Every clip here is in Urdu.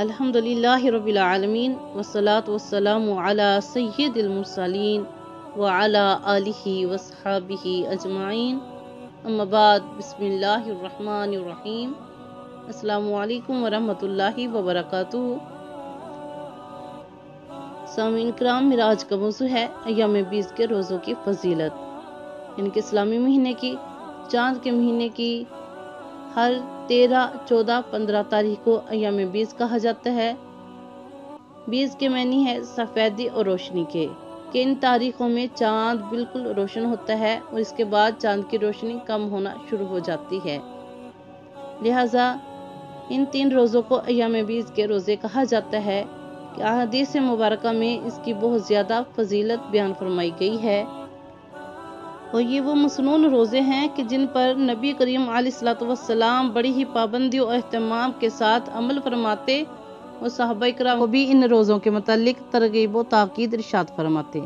الحمدللہ رب العالمین والصلاة والسلام علی سید المرسلین وعلی آلہ وصحابہ اجمعین، اما بعد، بسم اللہ الرحمن الرحیم۔ السلام علیکم ورحمۃ اللہ وبرکاتہ۔ سامعین کرام، میرا آج کا موضوع ہے ایام بیس کے روزوں کی فضیلت، یعنی کہ اسلامی مہینے کی، چاند کے مہینے کی ہر 13، 14، 15 تاریخ کو ایام بیس کہا جاتا ہے۔ بیس کے معنی ہے سفیدی اور روشنی کے، کہ ان تاریخوں میں چاند بالکل روشن ہوتا ہے اور اس کے بعد چاند کی روشنی کم ہونا شروع ہو جاتی ہے، لہٰذا ان 3 روزوں کو ایام بیس کے روزے کہا جاتا ہے کہ احادیث مبارکہ میں اس کی بہت زیادہ فضیلت بیان فرمائی گئی ہے، اور یہ وہ مسنون روزے ہیں کہ جن پر نبی کریم علیہ السلام بڑی ہی پابندی اور اہتمام کے ساتھ عمل فرماتے، اور صحابہ کرام کو بھی ان روزوں کے متعلق ترغیب و تاکید ارشاد فرماتے۔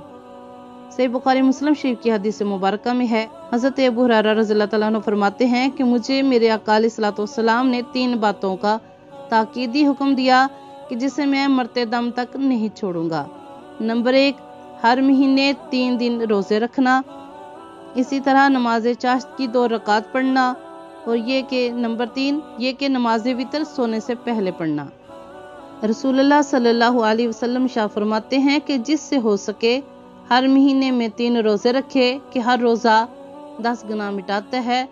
صحیح بخاری مسلم شریف کی حدیث مبارکہ میں ہے، حضرت ابو ہریرہ رضی اللہ تعالیٰ عنہ فرماتے ہیں کہ مجھے میرے آقا علیہ السلام نے 3 باتوں کا تاکیدی حکم دیا کہ جسے میں مرتے دم تک نہیں چھوڑوں گا۔ نمبر 1، ہر مہینے 3 دن روزے رکھنا، اسی طرح نماز چاشت کی 2 رکعات پڑھنا، اور نمبر 3 یہ کہ نماز وتر سونے سے پہلے پڑھنا۔ رسول اللہ صلی اللہ علیہ وسلم شاہ فرماتے ہیں کہ جس سے ہو سکے ہر مہینے میں 3 روزے رکھے کہ ہر روزہ 10 گناہ مٹاتا ہے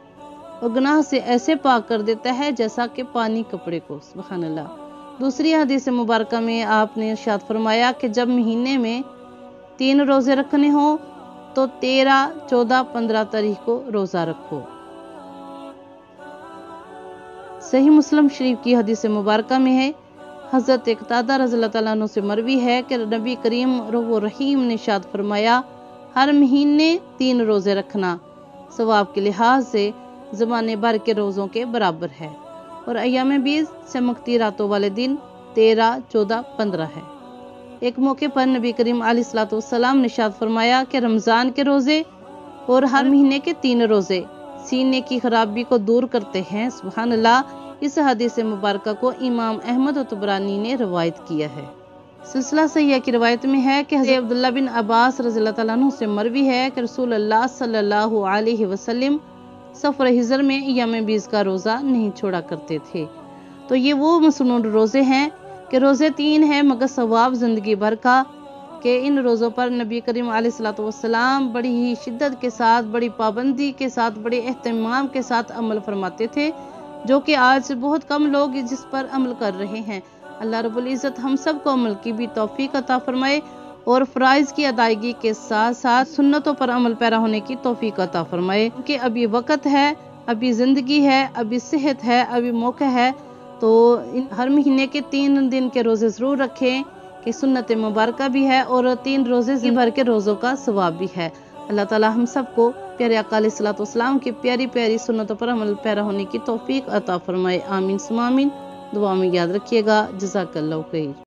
اور گناہ سے ایسے پاک کر دیتا ہے جیسا کہ پانی کپڑے کو۔ سبحان اللہ۔ دوسری حدیث مبارکہ میں آپ نے ارشاد فرمایا کہ جب مہینے میں 3 روزے رکھنے ہوں تو 13، 14، 15 تاریخ کو روزہ رکھو۔ صحیح مسلم شریف کی حدیث مبارکہ میں ہے، حضرت قتادہ رضی اللہ تعالیٰ عنہ سے مروی ہے کہ نبی کریم رؤوف رحیم نے ارشاد فرمایا، ہر مہینے 3 روزے رکھنا ثواب کے لحاظ سے زمانے بھر کے روزوں کے برابر ہے، اور ایام بیس چمکتی راتوں والے دن 13، 14، 15 ہے۔ ایک موقع پر نبی کریم علیہ السلام نے ارشاد فرمایا کہ رمضان کے روزے اور ہر مہینے کے 3 روزے سینے کی خرابی کو دور کرتے ہیں۔ سبحان اللہ۔ اس حدیث مبارکہ کو امام احمد و طبرانی نے روایت کیا ہے۔ سلسلہ صحیحہ کی روایت میں ہے کہ حضرت عبداللہ بن عباس رضی اللہ تعالیٰ عنہ سے مروی ہے کہ رسول اللہ صلی اللہ علیہ وسلم سفر حضر میں ایام بیس کا روزہ نہیں چھوڑا کرتے تھے۔ تو یہ وہ مسنون روزے ہیں کہ روزے 3 ہیں مگر ثواب زندگی بھر کا، کہ ان روزوں پر نبی کریم علیہ السلام بڑی ہی شدت کے ساتھ، بڑی پابندی کے ساتھ، بڑے اہتمام کے ساتھ عمل فرماتے تھے، جو کہ آج بہت کم لوگ جس پر عمل کر رہے ہیں۔ اللہ رب العزت ہم سب کو عمل کی بھی توفیق عطا فرمائے، اور فرائض کی ادائیگی کے ساتھ ساتھ سنتوں پر عمل پیرا ہونے کی توفیق عطا فرمائے، کہ ابھی وقت ہے، ابھی زندگی ہے، ابھی صحت ہے، ابھی موقع ہے، تو ہر مہینے کے 3 دن کے روزے ضرور رکھیں، کہ سنت مبارکہ بھی ہے اور 3 روزے زندگی بھر کے روزوں کا ثواب بھی ہے۔ اللہ تعالی ہم سب کو پیارے آقا علیہ السلام کی پیاری پیاری سنتوں پر عمل پیرا ہونے کی توفیق عطا فرمائے۔ آمین ثم آمین۔ دعا میں یاد رکھیے گا۔ جزاک اللہ خیر۔